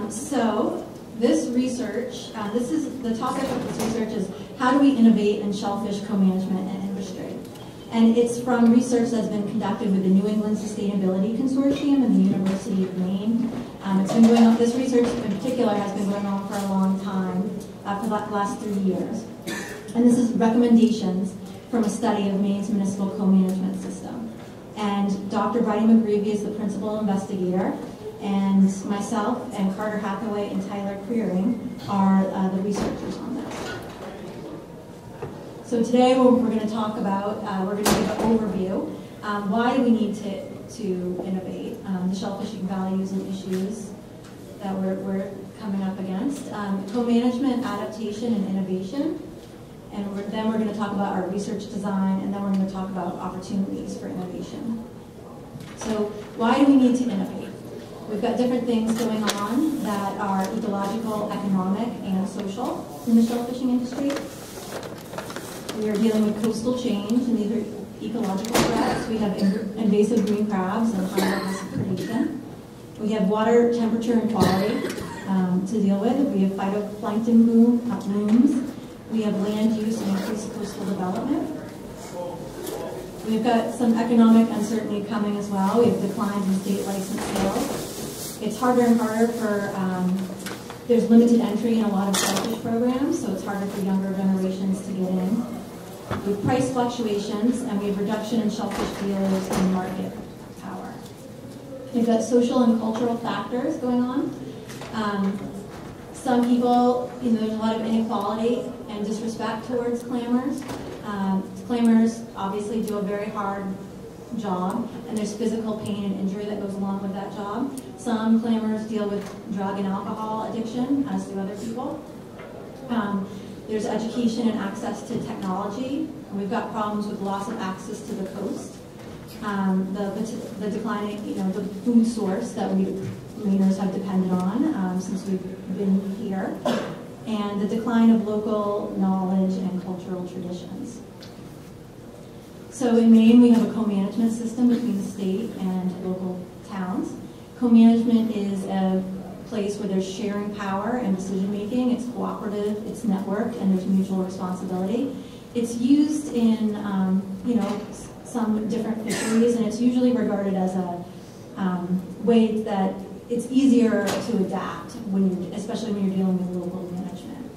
So this research, this is the topic of this research is how do we innovate in shellfish co-management and industry? And it's from research that's been conducted with the New England Sustainability Consortium and the University of Maine. It's been going on, this research in particular has been going on for a long time, for the last 3 years. And this is recommendations from a study of Maine's municipal co-management system. And Dr. Bridie McGreavy is the principal investigator, and myself and Carter Hathaway and Tyler Creering are the researchers on this. So today we're going to talk about, we're going to give an overview. Why do we need to innovate? The shellfishing values and issues that we're coming up against. Co-management, adaptation, and innovation. And then we're going to talk about our research design, and then we're going to talk about opportunities for innovation. So why do we need to innovate? We've got different things going on that are ecological, economic, and social in the shellfishing industry. We are dealing with coastal change, and these are ecological threats. We have invasive green crabs and high levels of predation. We have water temperature and quality to deal with. We have phytoplankton blooms. We have land use and increased coastal development. We've got some economic uncertainty coming as well. We have declines in state license sales. It's harder and harder for, there's limited entry in a lot of shellfish programs, so it's harder for younger generations to get in. We have price fluctuations, and we have reduction in shellfish dealers and market power. We've got social and cultural factors going on. Some people, there's a lot of inequality and disrespect towards clammers. Clammers obviously do a very hard job, and there's physical pain and injury that goes along with that job. Some clammers deal with drug and alcohol addiction, as do other people. There's education and access to technology. We've got problems with loss of access to the coast. The declining, the food source that we Mainers have depended on since we've been here, and the decline of local knowledge and cultural traditions. So in Maine, we have a co-management system between the state and local towns. Co-management is a place where there's sharing power and decision making. It's cooperative, it's networked, and there's mutual responsibility. It's used in some different fisheries, and it's usually regarded as a way that it's easier to adapt especially when you're dealing with local management.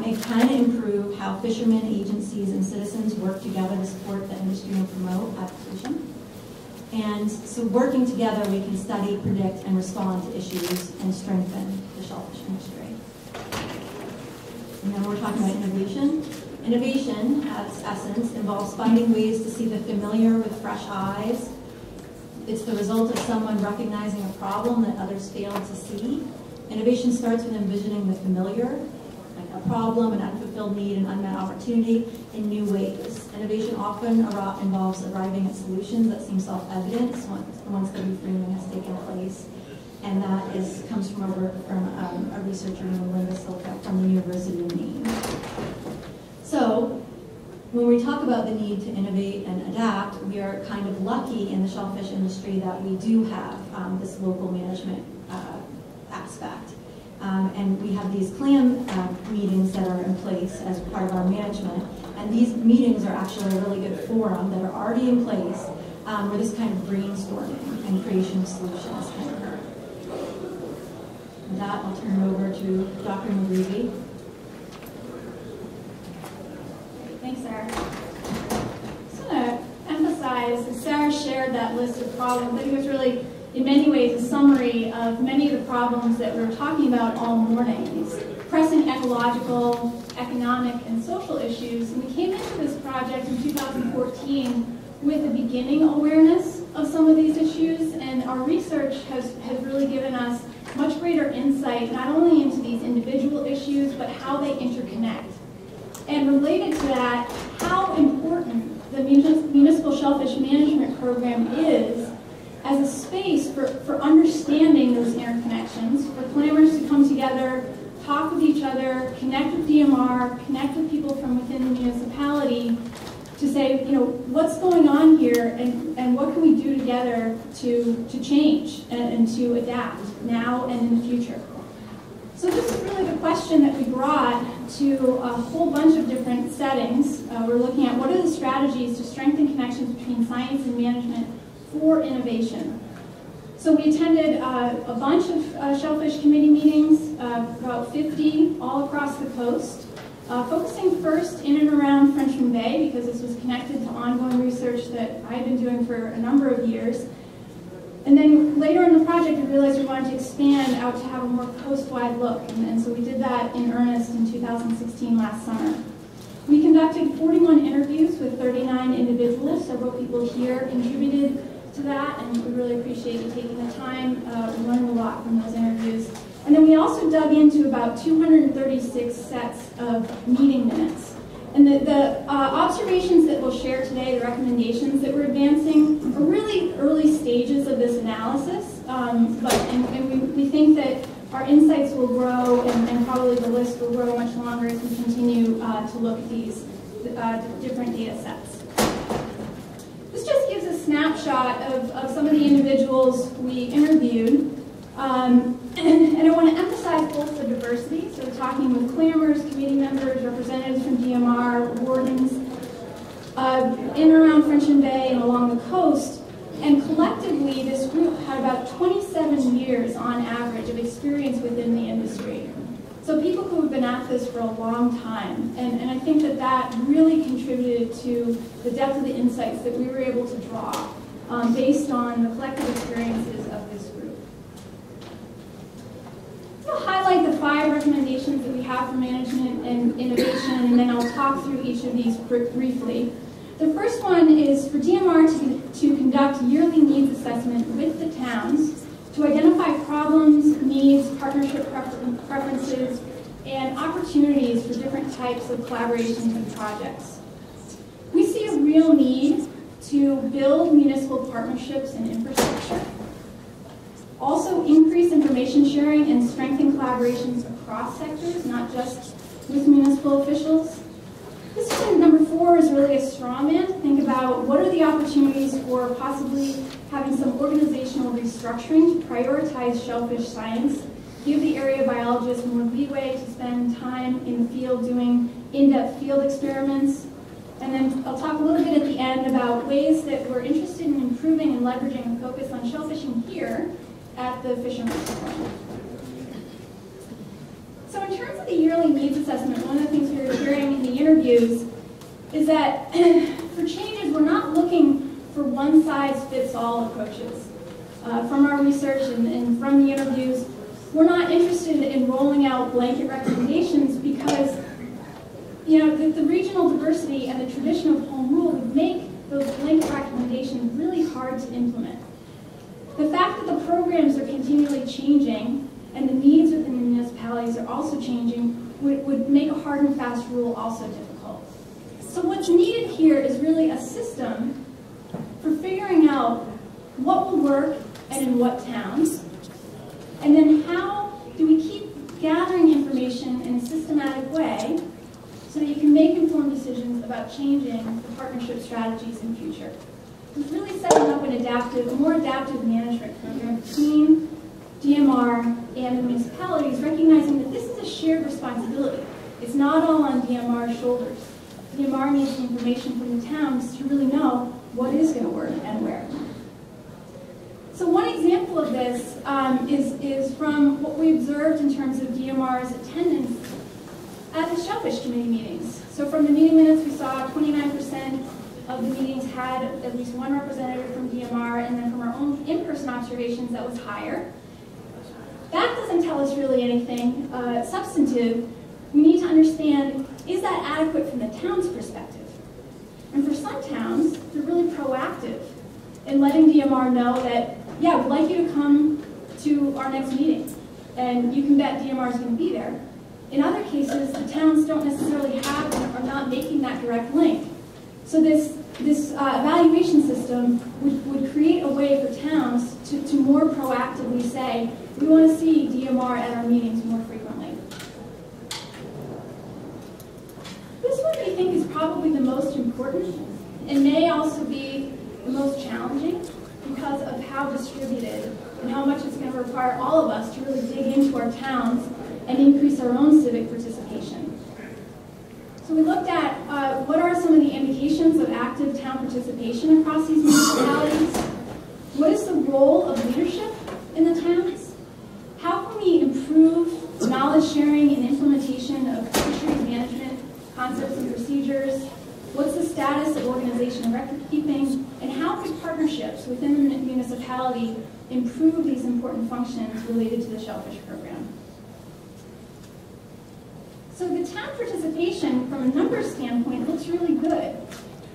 It can improve how fishermen, agencies, and citizens work together to support the industry and promote adaptation. And so working together, we can study, predict, and respond to issues and strengthen the shellfish industry. And then we're talking about innovation. Innovation, at its essence, involves finding ways to see the familiar with fresh eyes. It's the result of someone recognizing a problem that others failed to see. Innovation starts with envisioning the familiar, like a problem, an unfulfilled need, an unmet opportunity, in new ways. Innovation often involves arriving at solutions that seem self-evident once the reframing has taken place. And that comes from a work from a researcher named Linda Silka from the University of Maine. So, when we talk about the need to innovate and adapt, we are kind of lucky in the shellfish industry that we do have this local management aspect. And we have these clam meetings that are in place as part of our management. And these meetings are actually a really good forum that are already in place where this kind of brainstorming and creation of solutions can occur. With that, I'll turn it over to Dr. McGreavy. Thanks, Sarah. I just want to emphasize that Sarah shared that list of problems. I think it was really, in many ways, a summary of many of the problems that we were talking about all morning. These pressing ecological, economic, and social issues. And we came into this project in 2014 with a beginning awareness of some of these issues, and our research has really given us much greater insight, not only into these individual issues, but how they interconnect. And related to that, how important the municipal shellfish management program is as a space for understanding those interconnections, for clammers to come together, talk with each other, connect with DMR, connect with people from within the municipality, to say, what's going on here and what can we do together to change and to adapt now and in the future. So this is really the question that we brought to a whole bunch of different settings. We're looking at what are the strategies to strengthen connections between science and management for innovation. So we attended a bunch of Shellfish Committee meetings, about 50 all across the coast, focusing first in and around Frenchman Bay because this was connected to ongoing research that I had been doing for a number of years. And then later in the project, we realized we wanted to expand out to have a more coast-wide look, and so we did that in earnest in 2016 last summer. We conducted 41 interviews with 39 individuals. Several people here contributed to that, and we really appreciate you taking the time. We learned a lot from those interviews. And then we also dug into about 236 sets of meeting minutes. And the observations that we'll share today, the recommendations that we're advancing, are really early stages of this analysis. We think that our insights will grow, and probably the list will grow much longer as we continue to look at these different data sets. This just gives a snapshot of some of the individuals we interviewed. And I want to emphasize both the diversity, so we're talking with clammers, committee members, representatives from DMR, wardens, in and around Frenchman Bay and along the coast, and collectively this group had about 27 years on average of experience within the industry. So people who have been at this for a long time, and I think that that really contributed to the depth of the insights that we were able to draw based on the collective experiences of this group. I'll highlight the 5 recommendations that we have for management and innovation, and then I'll talk through each of these briefly. The first one is for DMR to conduct yearly needs assessment with the towns to identify problems, needs, partnership preferences, and opportunities for different types of collaborations and projects. We see a real need to build municipal partnerships and infrastructure. Also increase information sharing and strengthen collaborations across sectors, not just with municipal officials. This one, number 4, is really a straw man to think about what are the opportunities for possibly having some organizational restructuring to prioritize shellfish science, give the area biologists more leeway to spend time in the field doing in-depth field experiments. And then I'll talk a little bit at the end about ways that we're interested in improving and leveraging a focus on shellfishing here at the Fishermen's Forum. So in terms of the yearly needs assessment, one of the things we were hearing in the interviews is that for changes, we're not looking for one-size-fits-all approaches. From our research and from the interviews, we're not interested in rolling out blanket recommendations because the regional diversity and the tradition of home rule would make those blanket recommendations really hard to implement. The fact that the programs are continually changing and the needs within the municipalities are also changing would make a hard and fast rule also difficult. So what's needed here is really a system for figuring out what will work and in what towns, and then how do we keep gathering information in a systematic way so that you can make informed decisions about changing the partnership strategies in future. It's really setting up a more adaptive management program between DMR and the municipalities, recognizing that this is a shared responsibility. It's not all on DMR's shoulders. DMR needs the information from the towns to really know what is going to work and where. So one example of this is from what we observed in terms of DMR's attendance at the Shellfish Committee meetings. So from the meeting minutes, we saw 29% of the meetings had at least one representative from DMR, and then from our own in-person observations, that was higher. That doesn't tell us really anything substantive. We need to understand, is that adequate from the town's perspective? And for some towns, they're really proactive in letting DMR know that, yeah, we'd like you to come to our next meeting, and you can bet DMR is going to be there. In other cases, the towns don't necessarily have and are not making that direct link. So this evaluation system would create a way for towns to more proactively say, we want to see DMR at our meetings more frequently. This one we think is probably the most important important and may also be the most challenging because of how distributed and how much it's going to require all of us to really dig into our towns and increase our own civic participation. So we looked at what are some of the indications of active town participation across these municipalities. What is the role of leadership in the towns? How can we improve knowledge sharing and implementation of fisheries management concepts and procedures? What's the status of organization and record keeping? And how could partnerships within the municipality improve these important functions related to the Shellfish program? So the town participation, from a numbers standpoint, looks really good.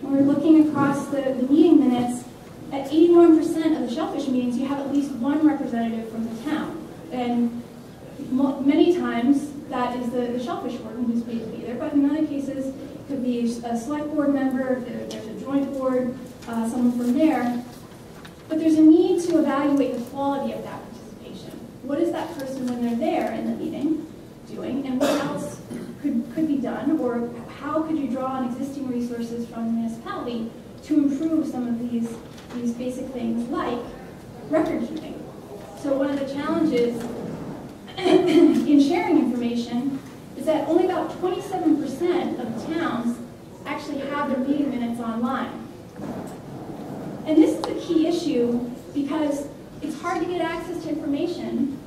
When we're looking across the meeting minutes, at 81% of the Shellfish meetings, you have at least one representative from the town. And many times, that is the Shellfish warden who's paid to be there, but in other cases, it could be a select board member, if there's a joint board, someone from there. But there's a need to evaluate the quality of that participation. What is that person, when they're there in the meeting, doing, and what else could be done, or how could you draw on existing resources from the municipality to improve some of these basic things like record keeping. So one of the challenges in sharing information is that only about 27% of towns actually have their meeting minutes online. And this is a key issue because it's hard to get access to information.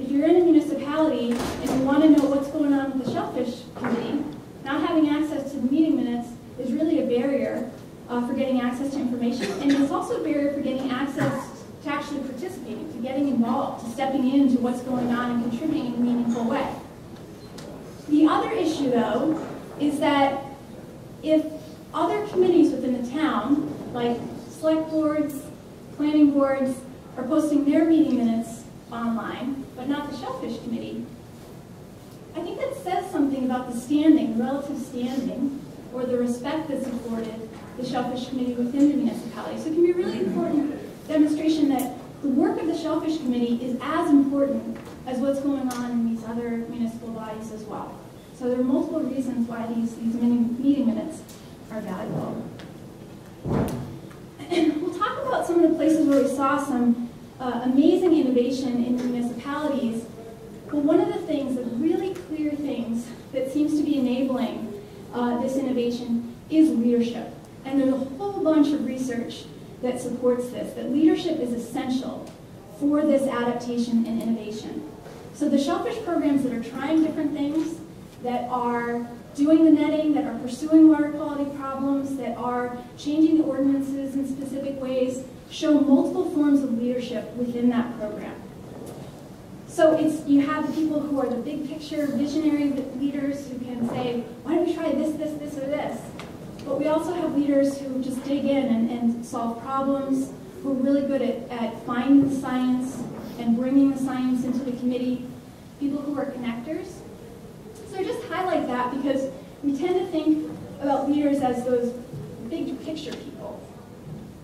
If you're in a municipality and you want to know what's going on with the Shellfish Committee, not having access to the meeting minutes is really a barrier for getting access to information, and it's also a barrier for getting access to actually participating, to getting involved, to stepping into what's going on and contributing in a meaningful way. The other issue, though, is that if other committees within the town, like select boards, planning boards, are posting their meeting minutes online, but not the Shellfish Committee, I think that says something about the standing, the relative standing, or the respect that's afforded the Shellfish Committee within the municipality. So it can be a really important demonstration that the work of the Shellfish Committee is as important as what's going on in these other municipal bodies as well. So there are multiple reasons why these meeting minutes are valuable. And we'll talk about some of the places where we saw some amazing innovation in the municipalities. But one of the things, the really clear things that seems to be enabling this innovation is leadership. And there's a whole bunch of research that supports this, that leadership is essential for this adaptation and innovation. So the Shellfish programs that are trying different things, that are doing the netting, that are pursuing water quality problems, that are changing the ordinances in specific ways, show multiple forms of leadership within that program. So you have the people who are the big picture visionary leaders who can say, why don't we try this, this, this, or this? But we also have leaders who just dig in and solve problems, who are really good at finding the science and bringing the science into the committee, people who are connectors. So I just highlight that because we tend to think about leaders as those big picture people.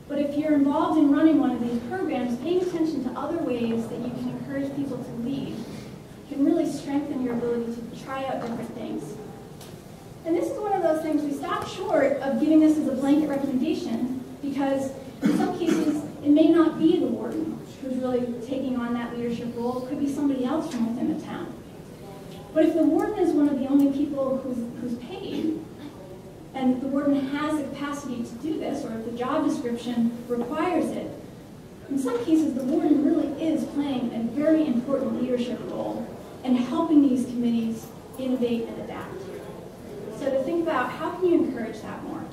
But if you're involved in running one of these programs, paying attention to other ways that you can encourage people to lead can really strengthen your ability to try out different things. And this is one of those things we stop short of giving this as a blanket recommendation because in some cases it may not be the warden who's really taking on that leadership role. It could be somebody else from within the town. But if the warden is one of the only people who's paid, and the warden has the capacity to do this, or if the job description requires it, in some cases the warden really is playing a very important leadership role in helping these committees innovate and adapt. So to think about how can you encourage that more?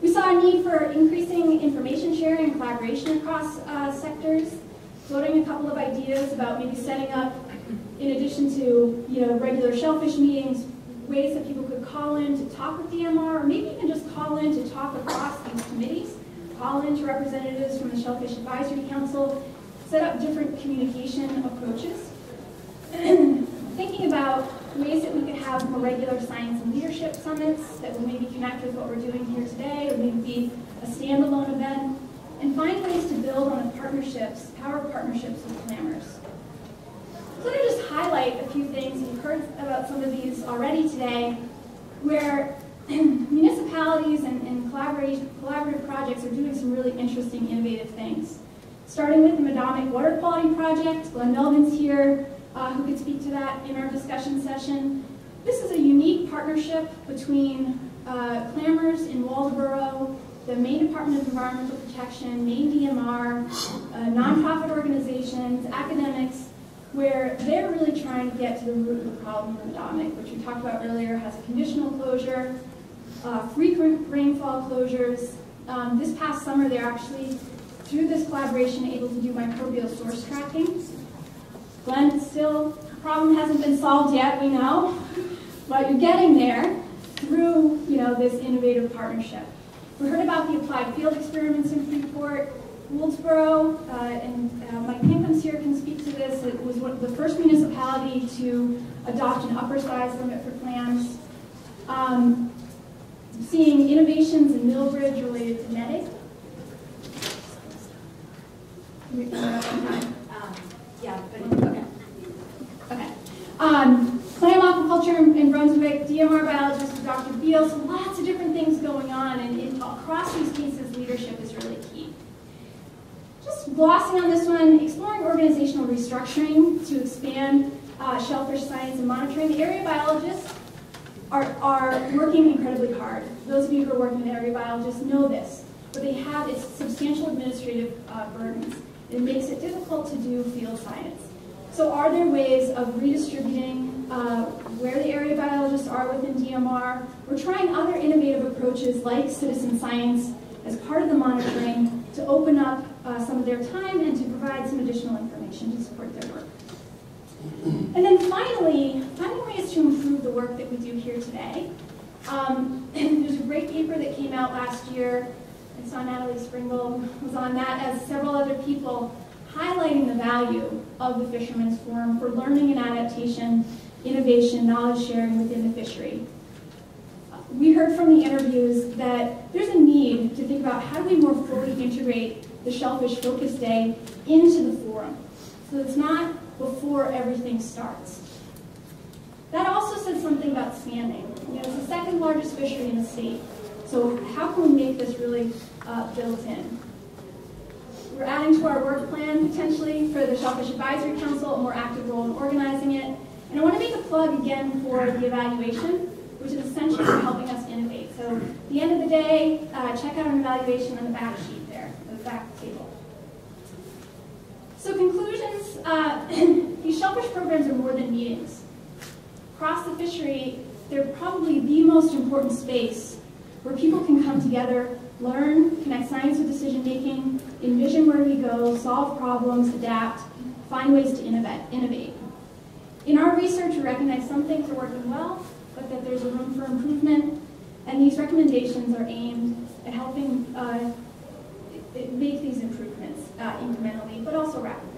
We saw a need for increasing information sharing and collaboration across sectors, floating a couple of ideas about maybe setting up, in addition to regular Shellfish meetings, ways that people could call in to talk with the MR, or maybe even just call in to talk across these committees, call in to representatives from the Shellfish Advisory Council, set up different communication approaches. Thinking about ways that we could have more regular science and leadership summits that will maybe connect with what we're doing here today, or maybe be a standalone event, and find ways to build on the partnerships, power of partnerships with planners. So I'm going to just highlight a few things. You've heard about some of these already today, where municipalities municipalities and collaborative projects are doing some really interesting, innovative things. Starting with the Madomic Water Quality Project, Glenn Melvin's here, who could speak to that in our discussion session. This is a unique partnership between Clamors in Waldoboro, the Maine Department of Environmental Protection, Maine DMR, nonprofit organizations, academics, where they're really trying to get to the root of the problem in Madomic, which we talked about earlier, has a conditional closure, frequent rainfall closures. This past summer, they're actually, through this collaboration, able to do microbial source tracking. Glenn, still, the problem hasn't been solved yet, we know, but you're getting there through, this innovative partnership. We heard about the applied field experiments in Freeport, Woolsboro, and Mike Pinkham's here can speak to this. It was the first municipality to adopt an upper size limit for clams. Seeing innovations in Millbridge related to netting. Clam aquaculture in Brunswick, DMR biologist with Dr. Beal, so lots of different things going on, and across these cases, leadership is really key. Just glossing on this one, exploring organizational restructuring to expand shellfish science and monitoring. The area biologists are working incredibly hard. Those of you who are working with area biologists know this, but they have substantial administrative burdens. It makes it difficult to do field science. So are there ways of redistributing where the area biologists are within DMR? We're trying other innovative approaches like citizen science as part of the monitoring to open up some of their time and to provide some additional information to support their work. And then finally, finding ways to improve the work that we do here today. There's a great paper that came out last year. I saw Natalie Springle was on that, as several other people, highlighting the value of the Fishermen's Forum for learning and adaptation, innovation, knowledge sharing within the fishery. We heard from the interviews that there's a need to think about how do we more fully integrate the Shellfish Focus Day into the forum, so it's not before everything starts. That also said something about standing. It's the second largest fishery in the state, so how can we make this really built in? We're adding to our work plan, potentially, for the Shellfish Advisory Council, a more active role in organizing it. And I want to make a plug again for the evaluation, which is essential for helping us innovate. So at the end of the day, check out an evaluation on the back sheet there, the back table. So conclusions, these shellfish programs are more than meetings. Across the fishery, they're probably the most important space where people can come together, learn, connect science with decision making, envision where we go, solve problems, adapt, find ways to innovate. In our research, we recognize some things are working well, but that there's a room for improvement, and these recommendations are aimed at helping make these improvements incrementally, but also rapidly.